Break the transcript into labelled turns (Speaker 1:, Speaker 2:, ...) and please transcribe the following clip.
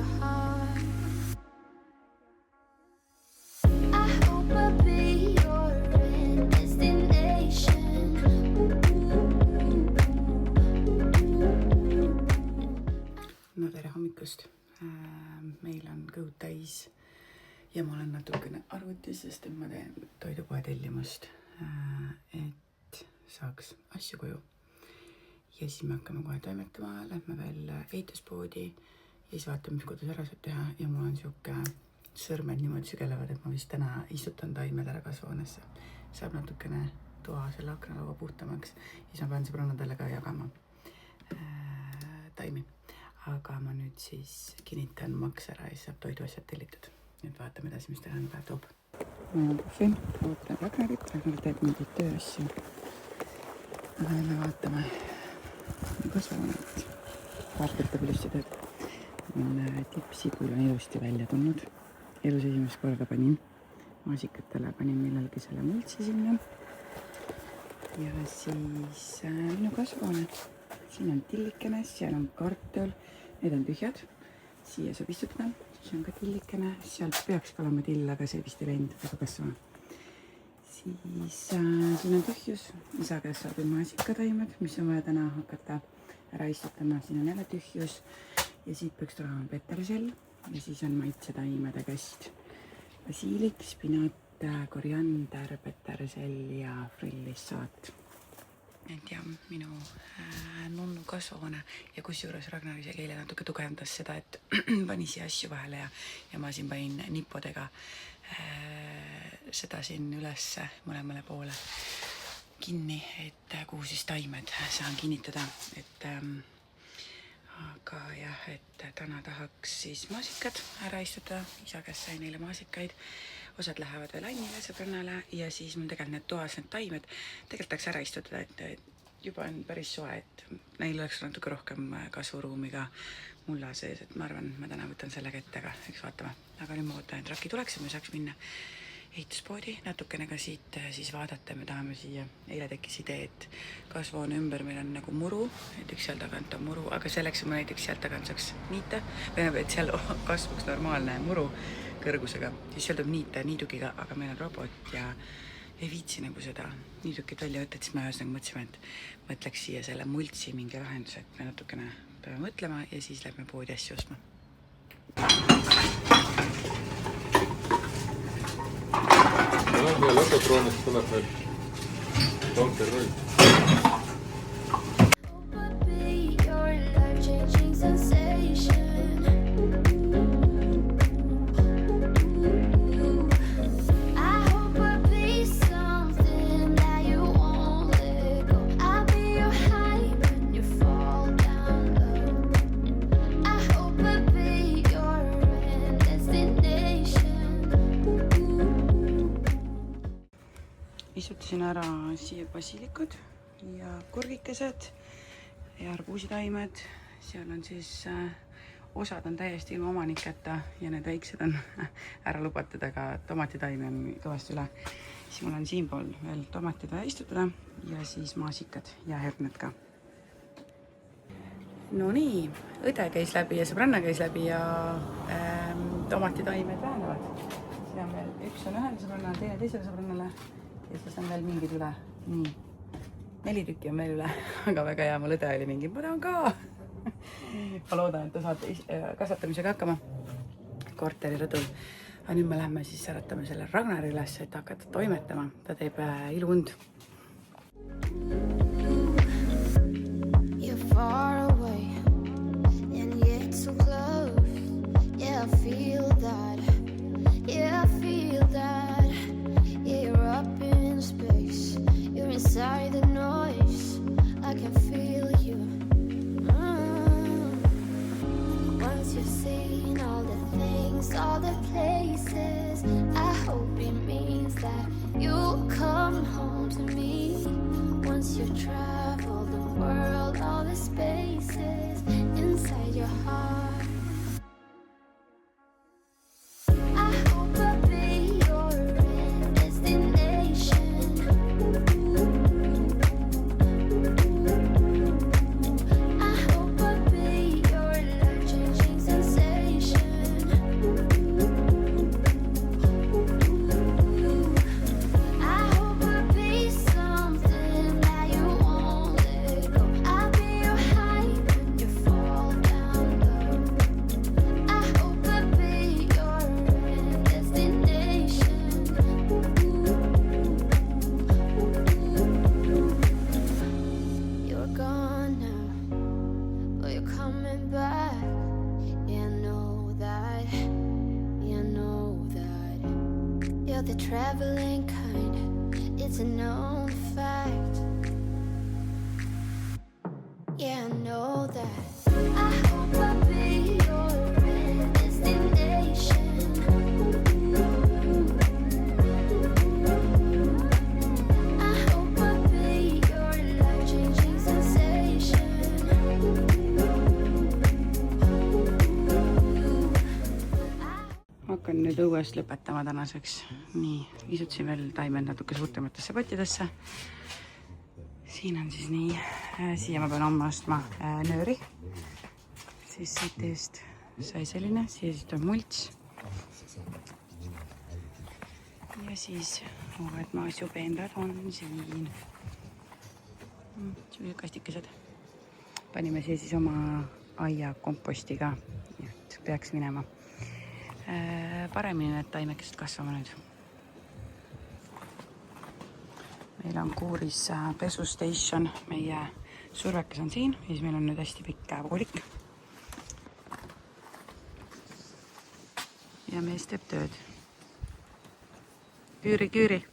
Speaker 1: your heart. I hope I'll be your end destination.
Speaker 2: No tere hommikust. Meil on kõud täis ja ma olen natukene arvutis, sest ma teen toidupoe tellimust, et saaks asju koju. Ja siis me hakkame kohe toimetama, lähme veel ehituspoodi ja siis vaatame, mis kodus ära saab teha. Ja mul on siuke sõrmed niimoodi sügelevad, et ma vist täna istutan taimed ära kasvuhoonesse. Saab natukene toa selle aknalaua puhtamaks ja siis ma pean sõbrannadele ka jagama taimi. Aga ma nüüd siis kinnitan maks ära ja saab toiduasjad tellitud. Nüüd vaatame edasi, mis tänane päev toob. Ma olen kohvi, ootan Ragnarit teeb mingid tööasju. Aga nüüd me vaatame kasvavanat. Vaarpetab ilusti tööd. Tippsibul on ilusti välja tulnud. Elus esimest korda panin maasikatele, panin millalgi selle multsi sinna. Ja siis minu kasvavane. Siin on tillikene, seal on kartul, need on tühjad, siia saab istutada, siis on ka tillikene, seal peaks ka olema till, aga see vist ei läinud väga kasvama. Siis siin on tühjus, isa käest saab maasikataimed, mis on vaja täna hakata ära istutama, siin on jälle tühjus ja siit peaks tulema petersell ja siis on maitsetaimede käst. Basiilik, spinat, koriander, petersell ja frillissaat. Et ja minu nunnu kasvuhoone ja kusjuures Ragnar isegi eile natuke tugevdas seda, et pani siia asju vahele ja ma siin panin nippodega seda siin ülesse mõlemale poole kinni, et kuhu siis taimed saan kinnitada. Aga jah, et täna tahaks siis maasikad ära istutada, isa käest sai neile maasikaid. Osad lähevad veel Annile, sõbrannale ja siis mul tegelikult need toas need taimed tegelikult tahaks ära istutada, et juba on päris soe, et neil oleks natuke rohkem kasvuruumi ka mulla sees, et ma arvan, ma täna võtan selle kätte, aga eks vaatame. Aga nüüd ma ootan, et Raki tuleks ja me saaks minna ehituspoodi natukene ka siit siis vaadata. Me tahame siia, eile tekkis idee, et kasvuhoone ümber meil on nagu muru, näiteks seal tagant on muru, aga selleks ma näiteks sealt tagant saaks niita, et seal kasvuks normaalne muru kõrgusega, siis seal tuleb niita niidukiga, aga meil on robot ja ei viitsi nagu seda niidukit välja võtta, siis me ühesõnaga mõtlesime, et mõtleks siia selle multsi mingi lahenduse, et me natukene peame mõtlema ja siis lähme poodi asju ostma.
Speaker 3: Ja lõpetroonist tuleb veel tonkerroll.
Speaker 2: Istutasin ära siia basiilikud ja kurgikesed ja arbuusitaimed. Seal on siis osad on täiesti ilma omaniketa ja need väiksed on ära lubatud, aga tomatitaimi on kõvasti üle. Siis mul on siin pool veel tomatid vaja istutada ja siis maasikad ja herned ka. No nii, õde käis läbi ja sõbranna käis läbi ja tomatitaimed vähenevad. Siin on veel üks on ühele sõbrannale, teine teisele sõbrannale. Ja siis on veel mingid üle. Nii. 4 tükki on veel üle, aga väga hea, mul õde oli mingi, ma tahan ka. Ma loodan, et ta saate kasvatamisega hakkama korteri rõdul. Aga nüüd me lähme siis säratame selle Ragnari üles, et hakata toimetama. Ta teeb iluund.
Speaker 1: You're far away and yet so close. Yeah, I feel that. Yeah, I feel that. Yeah, you're up in space. You're inside the noise. I can feel you. Once you've seen all the things, all the places, I hope it means that you'll come home to me. Once you've traveled the world, all the spaces inside your heart. Sensation. you're coming back. Yeah, I know that. Yeah, I know that. You're the traveling kind. It's a known fact. Yeah, I know that. I hope I'll be your destination. I hope I'll be your life-changing sensation.
Speaker 2: Hakkan nüüd õuest lõpetama tänaseks. Nii, isutasin veel taimed natuke suurtematesse pottidesse. Siin on siis nii, siia ma pean homme ostma nööri. Siis siit eest sai selline, siia siis tuleb mults. Ja siis uued maasjupeendad on siin. Sellised kastikesed. Panime siia siis oma aia kompostiga, et peaks minema. Paremini need taimekesed kasvama nüüd. Meil on kuuris pesustation, meie survekas on siin ja siis meil on nüüd hästi pikk voolik. Ja mees teeb tööd. Küüri.